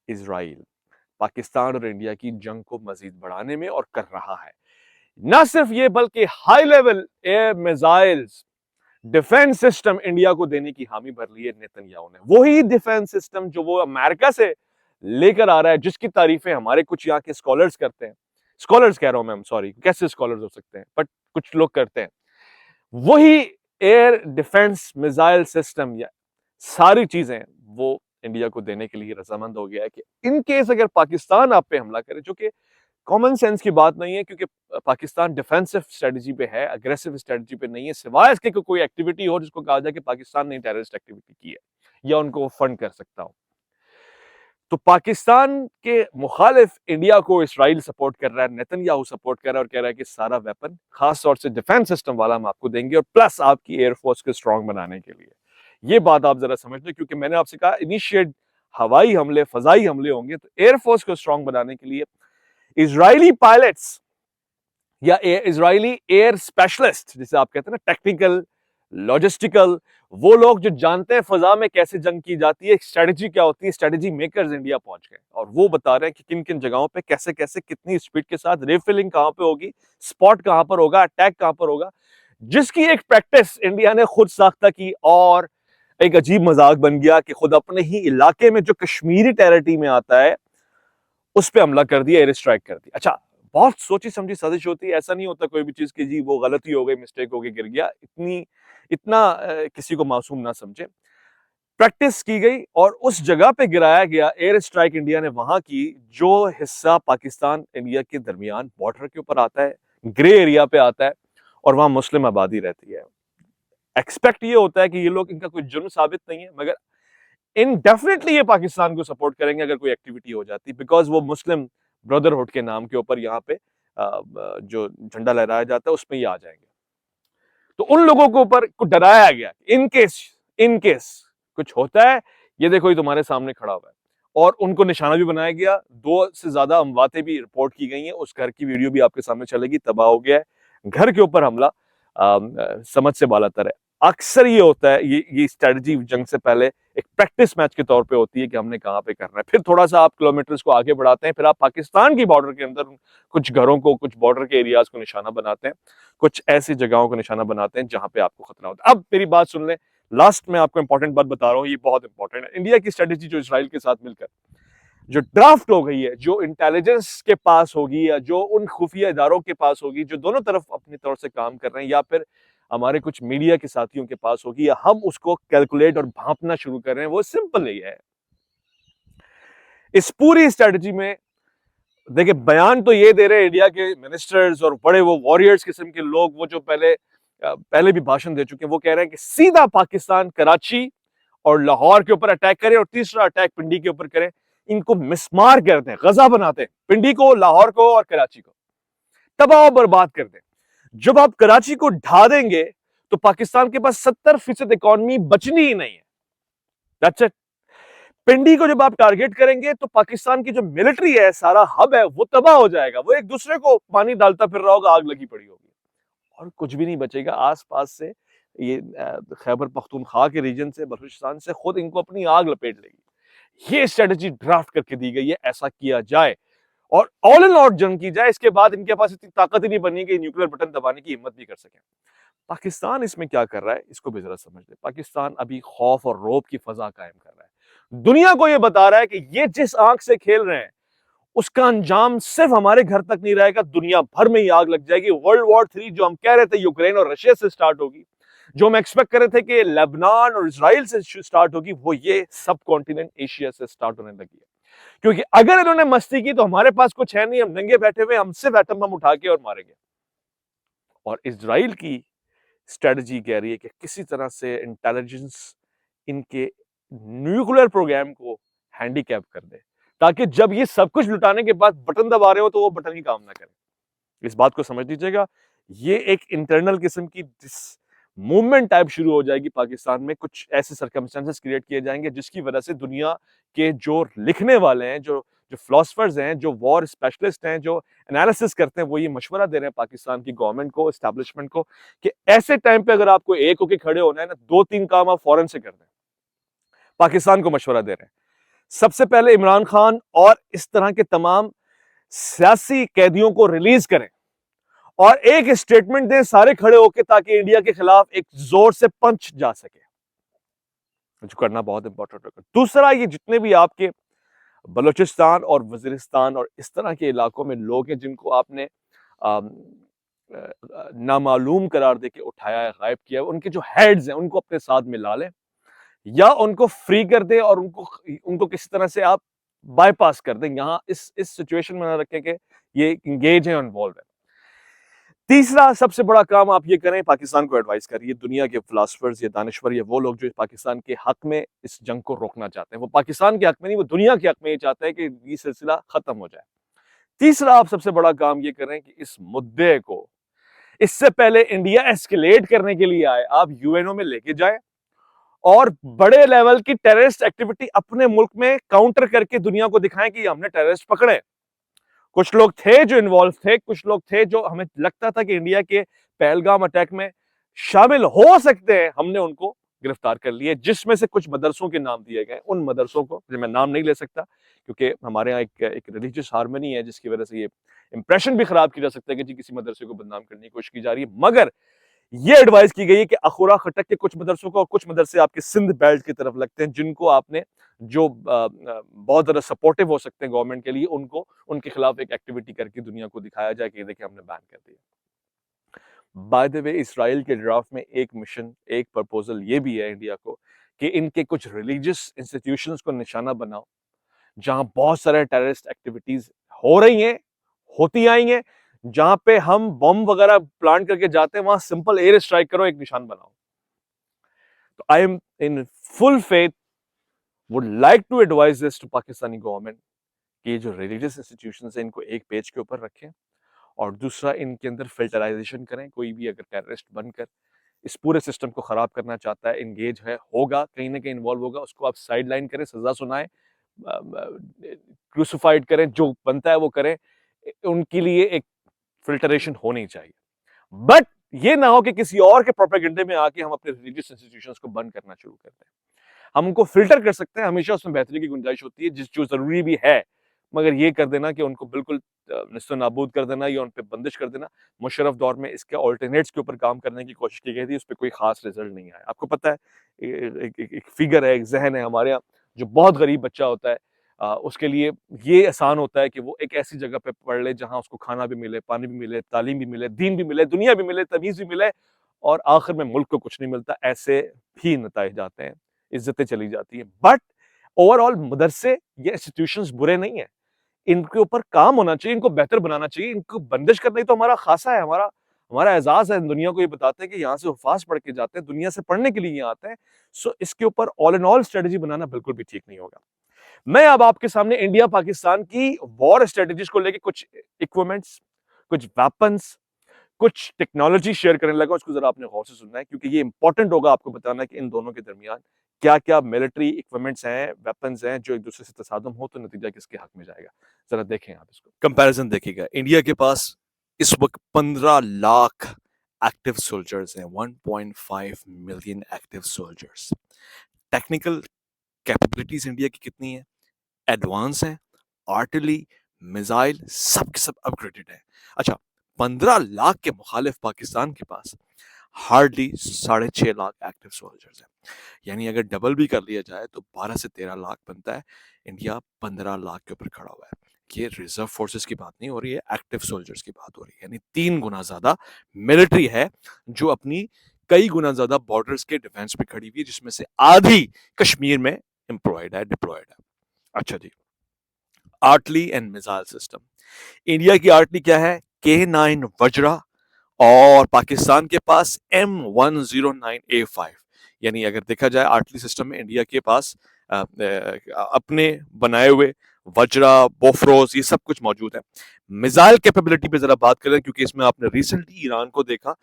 इजराइल, पाकिस्तान और इंडिया की जंग को मजीद बढ़ाने में, और कर रहा है। न सिर्फ ये बल्कि high level air missiles defence system India को देने की हामी भर ली है नेतन्याहू ने। वही डिफेंस सिस्टम जो वो अमेरिका से लेकर आ रहा है, जिसकी तारीफें हमारे कुछ यहाँ के स्कॉलर्स करते हैं, स्कॉलर्स कह रहा हूं मैं, सॉरी, कैसे स्कॉलर्स हो सकते हैं, बट कुछ लोग करते हैं। वही एयर डिफेंस मिसाइल सिस्टम या सारी चीजें वो इंडिया को देने के लिए रजामंद हो गया है कि इन केस अगर पाकिस्तान आप पे हमला करे, जो कि कॉमन सेंस की बात नहीं है क्योंकि पाकिस्तान डिफेंसिव स्ट्रेटजी पे है, अग्रेसिव स्ट्रेटजी पे नहीं है, सिवाय इसके कि कोई एक्टिविटी हो जिसको कहा जाए कि पाकिस्तान ने टेररिस्ट एक्टिविटी की है या उनको फंड कर सकता हो। तो पाकिस्तान के मुखालिफ इंडिया को इसराइल सपोर्ट कर रहा है, नेतन्याहू सपोर्ट कर रहा है और कह रहा है कि सारा वेपन खास तौर से डिफेंस सिस्टम वाला हम आपको देंगे और प्लस आपकी एयरफोर्स को स्ट्रांग बनाने के लिए। ये बात आप जरा समझ लें, क्योंकि मैंने आपसे कहा इनिशिएट हवाई हमले, फजाई हमले होंगे, तो एयरफोर्स को स्ट्रांग बनाने के लिए इजरायली पायलट्स या इजरायली एयर स्पेशलिस्ट, जिसे आप कहते हैं ना टेक्निकल लॉजिस्टिकल, वो लोग जो जानते हैं फजा में कैसे जंग की जाती है, स्ट्रेटेजी क्या होती है, स्ट्रेटेजी मेकर्स इंडिया पहुंच गए और वो बता रहे हैं कि किन किन जगहों पे कैसे कैसे कितनी स्पीड के साथ रिफिलिंग कहां पे होगी, स्पॉट कहां पर होगा, अटैक कहां पर होगा, जिसकी एक प्रैक्टिस इंडिया ने खुद साख्ता की और एक अजीब मजाक बन गया कि खुद अपने ही इलाके में जो कश्मीरी टेरिटरी में आता है उस पर हमला कर दिया, एयर स्ट्राइक कर दी। अच्छा, बहुत सोची समझी साजिश होती है, ऐसा नहीं होता कोई भी चीज की जी वो गलती हो गई, मिस्टेक हो गई, गिर गया, इतना किसी को मासूम ना समझे। प्रैक्टिस की गई और उस जगह पे गिराया गया एयर स्ट्राइक इंडिया ने वहां की जो हिस्सा पाकिस्तान इंडिया के दरमियान बॉर्डर के ऊपर आता है, ग्रे एरिया पे आता है और वहां मुस्लिम आबादी रहती है। एक्सपेक्ट ये होता है कि ये लोग, इनका कोई जुर्म साबित नहीं है, मगर इनडेफिनेटली ये पाकिस्तान को सपोर्ट करेंगे अगर कोई एक्टिविटी हो जाती, बिकॉज वो मुस्लिम ब्रदरहुड के नाम के ऊपर यहाँ पे जो झंडा लहराया जाता है उसमें ये आ जाएंगे। तो उन लोगों के ऊपर को डराया गया, इन केस कुछ होता है, ये देखो ये तुम्हारे सामने खड़ा हुआ है, और उनको निशाना भी बनाया गया। 2 से ज्यादा अमवातें भी रिपोर्ट की गई हैं, उस घर की वीडियो भी आपके सामने चलेगी, तबाह हो गया है घर के ऊपर हमला, समझ से बालातर है। अक्सर ये होता है, ये स्ट्रेटजी जंग से पहले एक प्रैक्टिस मैच के तौर पे होती है कि हमने कहां पे करना है, फिर थोड़ा सा आप किलोमीटर्स को आगे बढ़ाते हैं, फिर आप पाकिस्तान की बॉर्डर के अंदर कुछ घरों को, कुछ बॉर्डर के एरियाज को निशाना बनाते हैं, कुछ ऐसी जगहों को निशाना बनाते हैं जहां पे आपको खतरा होता है। अब मेरी बात सुन लें, लास्ट में आपको इंपॉर्टेंट बात बता रहा हूं, ये बहुत इंपॉर्टेंट है। इंडिया की स्ट्रेटेजी जो इसराइल के साथ मिलकर जो ड्राफ्ट हो गई है, जो इंटेलिजेंस के पास होगी या जो उन खुफिया इदारों के पास होगी जो दोनों तरफ अपनी तरफ से काम कर रहे हैं, या फिर हमारे कुछ मीडिया के साथियों के पास होगी, या हम उसको कैलकुलेट और भांपना शुरू कर रहे हैं, वो सिंपल ही है। इस पूरी स्ट्रेटजी में देखिए, बयान तो ये दे रहे हैं इंडिया के मिनिस्टर्स और बड़े वो वॉरियर्स किस्म के लोग, वो जो पहले भी भाषण दे चुके हैं, वो कह रहे हैं कि सीधा पाकिस्तान कराची और लाहौर के ऊपर अटैक करें और तीसरा अटैक पिंडी के ऊपर करें, इनको मिसमार करते हैं, गजा बनाते हैं, पिंडी को, लाहौर को और कराची को तबाह बर्बाद कर दें। जब आप कराची को ढा देंगे तो पाकिस्तान के पास 70% इकोनॉमी बचनी ही नहीं है। That's it. पिंडी को जब आप टारगेट करेंगे तो पाकिस्तान की जो मिलिट्री है, सारा हब है, वो तबाह हो जाएगा, वो एक दूसरे को पानी डालता फिर रहा होगा, आग लगी पड़ी होगी और कुछ भी नहीं बचेगा। आसपास से ये खैबर पख्तूनख्वा के रीजन से, बलूचिस्तान से खुद इनको अपनी आग लपेट लेगी। ये स्ट्रेटजी ड्राफ्ट करके दी गई है, ऐसा किया जाए और ऑल इन ऑल जंग की जाए। इसके बाद इनके पास इतनी ताकत ही नहीं बनी कि न्यूक्लियर बटन दबाने की हिम्मत भी कर सके। पाकिस्तान इसमें क्या कर रहा है, इसको भी जरा समझ ले। पाकिस्तान अभी खौफ और रौब की फजा कायम कर रहा है, दुनिया को यह बता रहा है कि ये जिस आंख से खेल रहे हैं उसका अंजाम सिर्फ हमारे घर तक नहीं रहेगा, दुनिया भर में ही आग लग जाएगी। वर्ल्ड वॉर 3 जो हम कह रहे थे यूक्रेन और रशिया से स्टार्ट होगी, जो हम एक्सपेक्ट कर रहे थे कि लेबनान और इजराइल से स्टार्ट होगी, वो ये सब कॉन्टिनेंट एशिया से स्टार्ट होने लगी है। क्योंकि अगर इन्होंने मस्ती की तो हमारे पास कुछ है नहीं, हम नंगे बैठे हुए, हम सिर्फ एटम बम उठा के और मारेंगे। और इजराइल की स्ट्रेटजी कह रही है कि किसी तरह से इंटेलिजेंस इनके न्यूक्लियर प्रोग्राम को हैंडीकैप कर दे, ताकि जब ये सब कुछ लुटाने के बाद बटन दबा रहे हो तो वो बटन ही काम ना करे। इस बात को समझ लीजिएगा। ये एक इंटरनल किस्म की मूवमेंट टाइप शुरू हो जाएगी पाकिस्तान में, कुछ ऐसे सर्कमस्टेंसेस क्रिएट किए जाएंगे जिसकी वजह से दुनिया के जो लिखने वाले हैं, जो फिलोसफर्स हैं, जो वॉर स्पेशलिस्ट हैं, जो एनालिसिस करते हैं, वो ये मशवरा दे रहे हैं पाकिस्तान की गवर्नमेंट को, एस्टैब्लिशमेंट को, कि ऐसे टाइम पे अगर आपको एक होके खड़े होना है ना, 2-3 काम आप फौरन से कर दें। पाकिस्तान को मशवरा दे रहे हैं, सबसे पहले इमरान खान और इस तरह के तमाम सियासी कैदियों को रिलीज करें और एक स्टेटमेंट दें सारे खड़े होकर, ताकि इंडिया के खिलाफ एक जोर से पंच जा सके, जो करना बहुत इंपॉर्टेंट होगा। दूसरा, ये जितने भी आपके बलूचिस्तान और वजीरिस्तान और इस तरह के इलाकों में लोग हैं जिनको आपने नामालूम करार देके उठाया है, गायब किया है, उनके जो हेड्स हैं उनको अपने साथ मिला लें या उनको फ्री कर दें और उनको किसी तरह से आप बाईपास कर दें। यहां इस सिचुएशन में ना रखें कि ये इंगेज है, इन्वॉल्व है। तीसरा सबसे बड़ा काम आप ये करें, पाकिस्तान को एडवाइस करिए, दुनिया के फिलोसफर्स या दानिश्वर या वो लोग जो पाकिस्तान के हक में इस जंग को रोकना चाहते हैं, वो पाकिस्तान के हक में नहीं, वो दुनिया के हक में ये चाहते हैं कि ये सिलसिला खत्म हो जाए। तीसरा आप सबसे बड़ा काम ये करें कि इस मुद्दे को इससे पहले इंडिया एस्केलेट करने के लिए आए, आप यूएनओ में लेके जाएं और बड़े लेवल की टेररिस्ट एक्टिविटी अपने मुल्क में काउंटर करके दुनिया को दिखाएं कि हमने टेररिस्ट पकड़े। कुछ लोग थे जो इन्वॉल्व थे, कुछ लोग थे जो हमें लगता था कि इंडिया के पहलगाम अटैक में शामिल हो सकते हैं, हमने उनको गिरफ्तार कर लिए, जिसमें से कुछ मदरसों के नाम दिए गए। उन मदरसों को मैं नाम नहीं ले सकता क्योंकि हमारे यहाँ एक रिलीजियस हार्मनी है जिसकी वजह से ये इंप्रेशन भी खराब किया जा सकता है कि जी किसी मदरसे को बदनाम करने की कोशिश की जा रही है। मगर ये एडवाइस की गई है कि अखुरा खटक के कुछ मदरसों को, और कुछ मदरसे आपके सिंध बेल्ट की तरफ लगते हैं जिनको आपने जो बहुत ज्यादा सपोर्टिव हो सकते हैं गवर्नमेंट के लिए, उनको उनके खिलाफ एक एक्टिविटी करके दुनिया को दिखाया जाए कि देखिए हमने बैन कर दिया। बाय द वे इसराइल के ड्राफ्ट में एक मिशन, एक प्रपोजल ये भी है इंडिया को कि इनके कुछ रिलीजियस इंस्टीट्यूशंस को निशाना बनाओ जहां बहुत सारे टेररिस्ट एक्टिविटीज हो रही हैं, होती आई हैं, जहां पे हम बम वगैरह प्लांट करके जाते हैं, वहां सिंपल एयर स्ट्राइक करो, एक निशान बनाओ। तो I am in full faith, would like to advise this to Pakistani government कि ये जो रिलीजियस इंस्टीट्यूशंस हैं इनको एक पेज के ऊपर रखें, और दूसरा इनके अंदर फिल्टराइजेशन करें। कोई भी अगर टेररिस्ट बनकर इस पूरे सिस्टम को खराब करना चाहता है, इंगेज है, होगा, कहीं ना कहीं इन्वॉल्व होगा, उसको आप साइड लाइन करें, सजा सुनाएं, क्रूसिफाइड करें, जो बनता है वो करें। उनके लिए एक फिल्टरेशन होनी चाहिए। बट ये ना हो कि किसी और के प्रोपेगेंडे में आके हम अपने रिलीजियस इंस्टीट्यूशंस को बंद करना शुरू करते हैं। हम उनको फिल्टर कर सकते हैं, हमेशा उसमें बेहतरी की गुंजाइश होती है, जिस जो जरूरी भी है। मगर ये कर देना कि उनको बिल्कुल निस्तो नाबूद कर देना या उन पे बंदिश कर देना, मुशर्रफ दौर में इसके ऑल्टरनेट्स के ऊपर काम करने की कोशिश की गई थी, उस पर कोई खास रिजल्ट नहीं आया। आपको पता है, एक फिगर है, एक जहन है हमारे यहाँ, जो बहुत गरीब बच्चा होता है, उसके लिए ये आसान होता है कि वो एक ऐसी जगह पे पढ़ ले जहां उसको खाना भी मिले, पानी भी मिले, तालीम भी मिले, दीन भी मिले, दुनिया भी मिले, तमीज भी मिले, और आखिर में मुल्क को कुछ नहीं मिलता। ऐसे भी नताइज जाते हैं, इज्जतें चली जाती हैं। बट ओवरऑल मदरसे ये इंस्टीट्यूशंस बुरे नहीं है, इनके ऊपर काम होना चाहिए, इनको बेहतर बनाना चाहिए। इनको बंदिश करना ही तो हमारा खासा है, हमारा हमारा एजाज है। दुनिया को ये बताते हैं कि यहाँ से हुफाज पढ़ के जाते हैं, दुनिया से पढ़ने के लिए यहाँ आते हैं। सो इसके ऊपर ऑल इन ऑल स्ट्रेटेजी बनाना बिल्कुल भी ठीक नहीं होगा। मैं अब आपके सामने इंडिया पाकिस्तान की वॉर स्ट्रेटेजीज को लेके कुछ इक्विपमेंट्स, कुछ वेपन्स, कुछ टेक्नोलॉजी शेयर करने लगा। उसको जरा आपने गौर से सुनना है क्योंकि ये इंपॉर्टेंट होगा आपको बताना कि इन दोनों के दरमियान क्या क्या मिलिट्री इक्विपमेंट्स हैं, वेपन्स हैं, जो एक दूसरे से तसादम हो तो नतीजा किसके हक में जाएगा। जरा देखें आप इसको, कंपैरिजन देखिएगा। इंडिया के पास इस वक्त 15 लाख एक्टिव सोल्जर्स हैं, 1.5 million active soldiers. Technical capabilities India की कितनी है? एडवांस है, आर्टिलरी, मिसाइल, सब के सब अपग्रेडेड है। अच्छा, 15 लाख के मुखालिफ पाकिस्तान के पास हार्डली 6.5 लाख एक्टिव सोल्जर्स हैं। यानी अगर डबल भी कर लिया जाए तो 12 से 13 लाख बनता है। इंडिया 15 लाख के ऊपर खड़ा हुआ है। ये रिजर्व फोर्सेस की बात नहीं हो रही है, एक्टिव सोल्जर्स की बात हो रही है। यानी 3 गुना ज्यादा मिलिट्री है जो अपनी कई गुना ज्यादा बॉर्डर्स के डिफेंस पे खड़ी हुई है, जिसमें से आधी कश्मीर में एम्प्लॉयड है, डिप्लॉयड है। अच्छा जी, आर्टली एंड मिसाइल सिस्टम। इंडिया की आर्टली क्या है? K9 वज्रा, और पाकिस्तान के पास M109A5। यानी अगर देखा जाए आर्टली सिस्टम में इंडिया के पास अपने बनाए हुए वज्रा, बोफरोज, ये सब कुछ मौजूद है। मिसाइल कैपेबिलिटी पे जरा बात करें क्योंकि इसमें आपने रिसेंटली ईरान को देखा,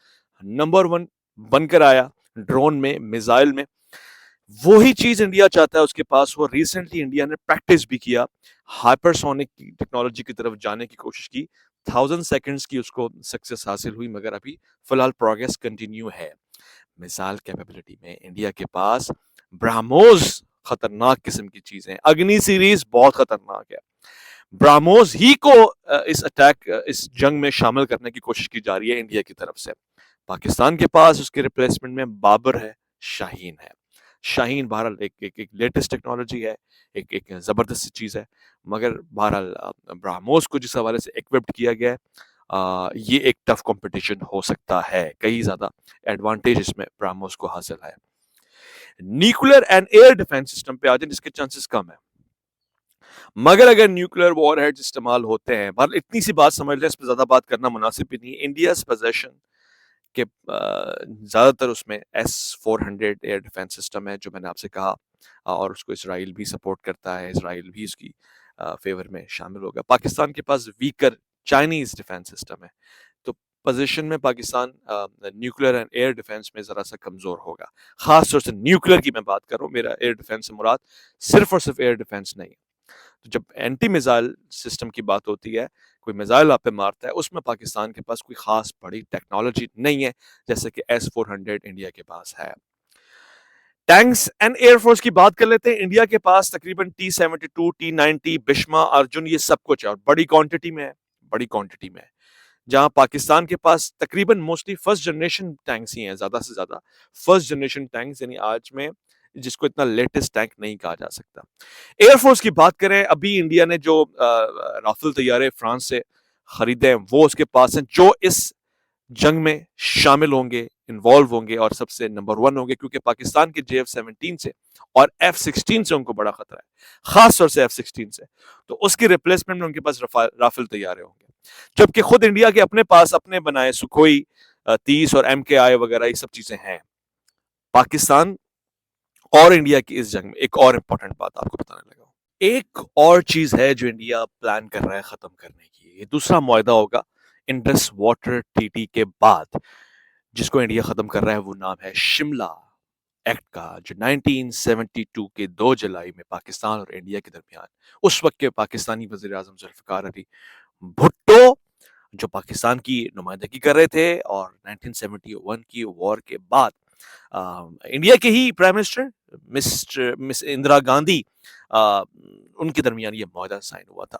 नंबर 1 बनकर आया ड्रोन में, मिसाइल में। वही चीज इंडिया चाहता है उसके पास हो। रिसेंटली इंडिया ने प्रैक्टिस भी किया, हाइपरसोनिक टेक्नोलॉजी की तरफ जाने की कोशिश की, 1000 सेकंड्स की उसको सक्सेस हासिल हुई, मगर अभी फिलहाल प्रोग्रेस कंटिन्यू है। मिसाइल कैपेबिलिटी में इंडिया के पास ब्रह्मोस खतरनाक किस्म की चीज है, अग्नि सीरीज बहुत खतरनाक है। ब्रह्मोस ही को इस जंग में शामिल करने की कोशिश की जा रही है इंडिया की तरफ से। पाकिस्तान के पास उसके रिप्लेसमेंट में बाबर है, शाहीन है। शाहीन बहरहाल एक लेटेस्ट टेक्नोलॉजी है, एक जबरदस्त चीज है, मगर बहरहाल ब्रह्मोस को जिस हवाले से इक्विप्ड किया गया है, ये एक टफ कंपटीशन हो सकता है। कई ज्यादा एडवांटेज इसमें ब्रह्मोस को हासिल है। Nuclear and air defence system पे आ जाए, जिसके चांसेस कम है, मगर अगर न्यूक्लियर वॉरहेड्स इस्तेमाल होते हैं, बहरहाल इतनी सी बात समझ लें, इस पर ज्यादा बात करना मुनासिब भी नहीं। इंडिया पोजेशन के ज्यादातर उसमें S-400 एयर डिफेंस सिस्टम है, जो मैंने आपसे कहा, और उसको इसराइल भी सपोर्ट करता है, इसराइल भी इसकी फेवर में शामिल होगा। पाकिस्तान के पास वीकर चाइनीज डिफेंस सिस्टम है, तो पोजीशन में Pakistan nuclear and air defence में जरा सा कमजोर होगा। खास तौर से न्यूक्लियर की मैं बात कर रहा हूँ, मेरा एयर डिफेंस से मुराद सिर्फ और सिर्फ एयर डिफेंस नहीं। तो जब एंटी मिसाइल सिस्टम की बात होती है, कोई मिसाइल आप पे मारता है, उसमें पाकिस्तान के पास कोई खास बड़ी टेक्नोलॉजी नहीं है, जैसे कि S-400 इंडिया के पास है। टैंक्स एंड एयरफोर्स की बात कर लेते हैं। इंडिया के पास तकरीबन T-72, T-90, बिश्मा, अर्जुन, ये सब कुछ है और बड़ी क्वांटिटी में है, बड़ी क्वांटिटी में है। जहां पाकिस्तान के पास तकरीबन मोस्टली फर्स्ट जनरेशन टैंक्स ही हैं, ज्यादा से ज्यादा फर्स्ट जनरेशन टैंक्स, यानी आज में जिसको इतना लेटेस्ट टैंक नहीं कहा जा सकता। एयरफोर्स की बात करें, अभी इंडिया ने जो राफेल तैयारे फ्रांस से खरीदे हैं वो उसके पास हैं, जो इस जंग में शामिल होंगे, इन्वॉल्व होंगे और सबसे नंबर 1 होंगे, क्योंकि पाकिस्तान के JF-17 से और F-16 से उनको बड़ा खतरा है, खास तौर से F-16 से। तो उसकी रिप्लेसमेंट में उनके पास राफेल तैयारे होंगे, जबकि खुद इंडिया के अपने पास अपने बनाए सुखोई 30 और MKI वगैरह ये सब चीजें हैं। पाकिस्तान और इंडिया की इस जंग में एक और इंपॉर्टेंट बात आपको बताने लगा हूं। एक और चीज है जो इंडिया प्लान कर रहा है खत्म करने की, ये दूसरा मुआहदा होगा इंडस वाटर ट्रीटी के बाद, जिसको इंडिया खत्म कर रहा है। वो नाम है शिमला एक्ट का, जो 1972 के 2 जुलाई में पाकिस्तान और इंडिया के दरमियान उस वक्त के पाकिस्तानी वजीर आजम जुल्फिकार अली भुट्टो, जो पाकिस्तान की नुमाइंदगी कर रहे थे, और 1971 की वॉर के बाद इंडिया के ही prime minister miss Indira Gandhi, उनके दरमियान ये मुआहदा साइन हुआ था।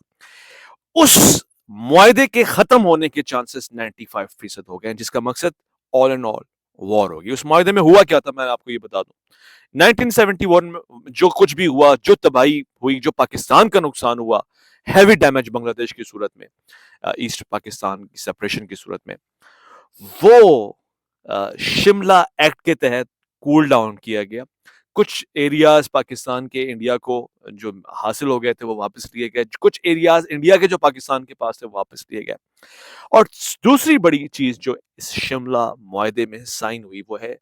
उस मुआहदे के खत्म होने के चांसेस 95% हो गए, जिसका मकसद ऑल एंड ऑल वॉर होगी। उस मुआहदे में हुआ क्या था, मैं आपको ये बता दूं। 1971 में जो कुछ भी हुआ, जो तबाही हुई, जो पाकिस्तान का नुकसान हुआ, हैवी डैमेज बांग्लादेश की सूरत में, ईस्ट पाकिस्तान की सेपरेशन की सूरत में, वो शिमला एक्ट के तहत कूल डाउन किया गया। कुछ एरियाज पाकिस्तान के इंडिया को जो हासिल हो गए थे वो वापस लिए गए, कुछ एरियाज इंडिया के जो पाकिस्तान के पास थे वो वापस लिए गए। और दूसरी बड़ी चीज जो इस शिमला मुआहदे में साइन हुई वो है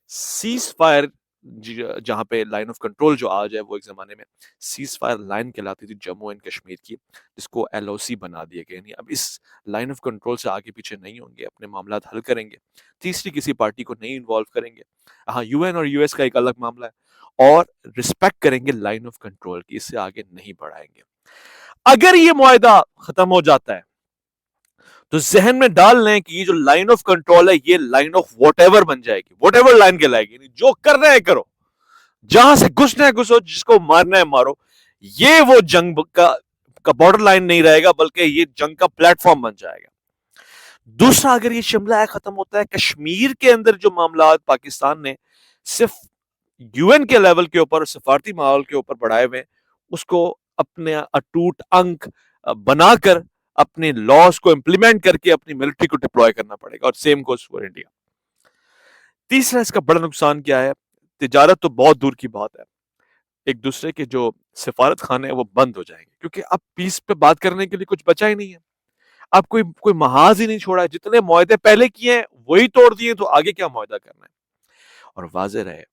सीज फायर, जहां पे लाइन ऑफ कंट्रोल जो आज है वो एक जमाने में सीज फायर लाइन कहलाती थी जम्मू एंड कश्मीर की, जिसको LOC बना दिया गया। यानी अब इस लाइन ऑफ कंट्रोल से आगे पीछे नहीं होंगे, अपने मामला हल करेंगे, तीसरी किसी पार्टी को नहीं इन्वॉल्व करेंगे। हाँ, UN और US का एक अलग मामला है, और रिस्पेक्ट करेंगे लाइन ऑफ कंट्रोल की, इससे आगे नहीं बढ़ाएंगे। अगर ये मुआहदा खत्म हो जाता है तो जहन में डाल लें कि ये जो लाइन ऑफ कंट्रोल है ये लाइन ऑफ वॉट बन जाएगी, वॉट लाइन कहलाएगी। जो करना है करो, जहां से घुसना है घुसो, जिसको मारना है मारो। ये वो जंग का बॉर्डर लाइन नहीं रहेगा, बल्कि ये जंग का प्लेटफॉर्म बन जाएगा। दूसरा, अगर ये शिमला एक्ट खत्म होता है, कश्मीर के अंदर जो मामला पाकिस्तान ने सिर्फ UN के लेवल के ऊपर, सफारती माहौल के ऊपर बढ़ाए हुए, उसको अपने अटूट अंक बनाकर अपने लॉस को इंप्लीमेंट करके अपनी मिलिट्री को डिप्लॉय करना पड़ेगा, और सेम गोस फॉर इंडिया। तीसरा इसका बड़ा नुकसान क्या है? तिजारत तो बहुत दूर की बात है, एक दूसरे के जो सिफारत खाने हैं वो बंद हो जाएंगे, क्योंकि अब पीस पे बात करने के लिए कुछ बचा ही नहीं है। अब कोई कोई महाज ही नहीं छोड़ा है, जितने मुआहदे पहले किए हैं वही तोड़ दिए, तो आगे क्या मुआहदा करना है। और वाज़ेह रहे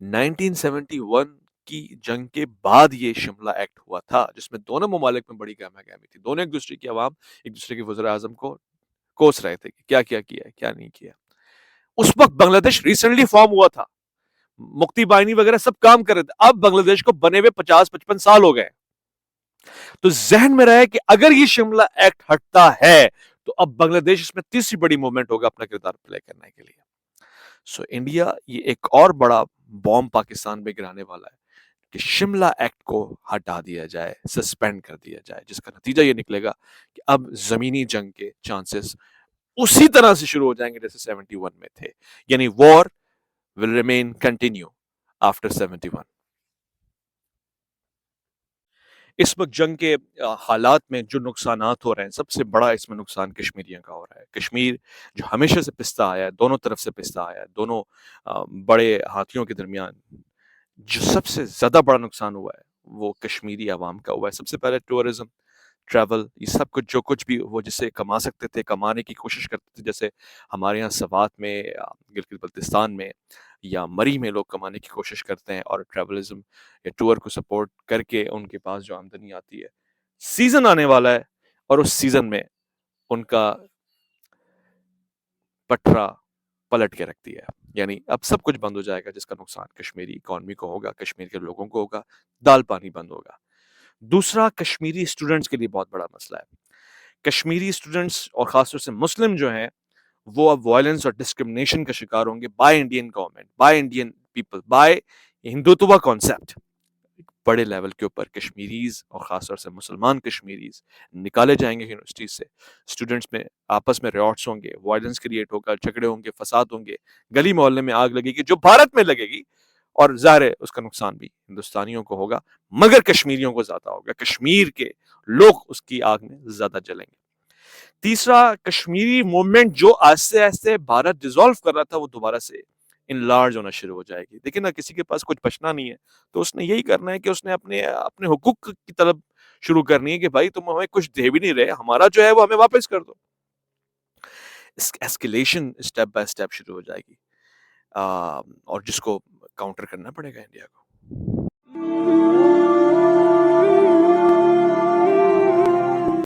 1971 की जंग के बाद ये शिमला एक्ट हुआ था, जिसमें दोनों ममालिक में बड़ी गहमा-गहमी थी। दोनों एक दूसरे की आवाम, एक दूसरे के वज़ीर आज़म को कोस रहे थे कि क्या-क्या किया है, क्या नहीं किया। उस वक्त बांग्लादेश रिसेंटली फॉर्म हुआ था, मुक्ति बाहिनी वगैरह सब काम कर रहे थे। अब बांग्लादेश को बने हुए 50-55 साल हो गए। तो जहन में रहे कि अगर ये शिमला एक्ट हटता है तो अब बांग्लादेश इसमें तीसरी बड़ी मूवमेंट होगा अपना किरदार प्ले करने के लिए। सो इंडिया ये एक और बड़ा बॉम्ब पाकिस्तान में गिराने वाला है कि शिमला एक्ट को हटा दिया जाए, सस्पेंड कर दिया जाए, जिसका नतीजा ये निकलेगा कि अब जमीनी जंग के चांसेस उसी तरह से शुरू हो जाएंगे जैसे 71 में थे, यानी war will remain continue after 71। इस वक्त जंग के हालात में जो नुकसानात हो रहे हैं, सबसे बड़ा इसमें नुकसान कश्मीरियों का हो रहा है। कश्मीर जो हमेशा से पिसता आया है, दोनों तरफ से पिसता आया है, दोनों बड़े हाथियों के दरमियान जो सबसे ज्यादा बड़ा नुकसान हुआ है वो कश्मीरी आवाम का हुआ है। सबसे पहले टूरिज्म, ट्रैवल, ये सब कुछ जो कुछ भी वो जिससे कमा सकते थे, कमाने की कोशिश करते थे, जैसे हमारे यहाँ सवात में, गिलगित बल्तिस्तान में या मरी में लोग कमाने की कोशिश करते हैं, और ट्रैवलिज्म या टूर को सपोर्ट करके उनके पास जो आमदनी आती है, सीजन आने वाला है और उस सीजन में उनका पटरा पलट के रख दिया है। यानी अब सब कुछ बंद हो जाएगा, जिसका नुकसान कश्मीरी इकॉनमी को होगा, कश्मीर के लोगों को होगा, दाल पानी बंद होगा। दूसरा, कश्मीरी स्टूडेंट्स के लिए बहुत बड़ा मसला है। कश्मीरी स्टूडेंट्स और खासतौर से मुस्लिम जो हैं वो अब वायलेंस और डिस्क्रिमिनेशन का शिकार होंगे by Indian government, by Indian people, by Hindutva concept. बड़े लेवल के ऊपर कश्मीरीज और खासतौर से मुसलमान कश्मीरीज निकाले जाएंगे यूनिवर्सिटीज से। स्टूडेंट्स में आपस में रियॉट्स होंगे, वायलेंस क्रिएट होगा, झगड़े होंगे, फसाद होंगे, गली मोहल्ले में आग लगेगी जो भारत में लगेगी, और ज़ाहिर है उसका नुकसान भी हिंदुस्तानियों को होगा, मगर कश्मीरियों को ज्यादा होगा। कश्मीर के लोग उसकी आग में ज्यादा जलेंगे। तीसरा, कश्मीरी मूवमेंट जो आस्ते आस्ते भारत डिसॉल्व कर रहा था वो दोबारा से इनलार्ज होना शुरू हो जाएगी। देखिए ना, किसी के पास कुछ बचना नहीं है, तो उसने यही करना है कि उसने अपने अपने हुकूक की तलब शुरू करनी है कि भाई तुम हमें कुछ दे भी नहीं रहे, हमारा जो है वो हमें वापस कर दो। एस्केलेशन स्टेप बाय स्टेप शुरू हो जाएगी, और जिसको काउंटर करना पड़ेगा इंडिया को।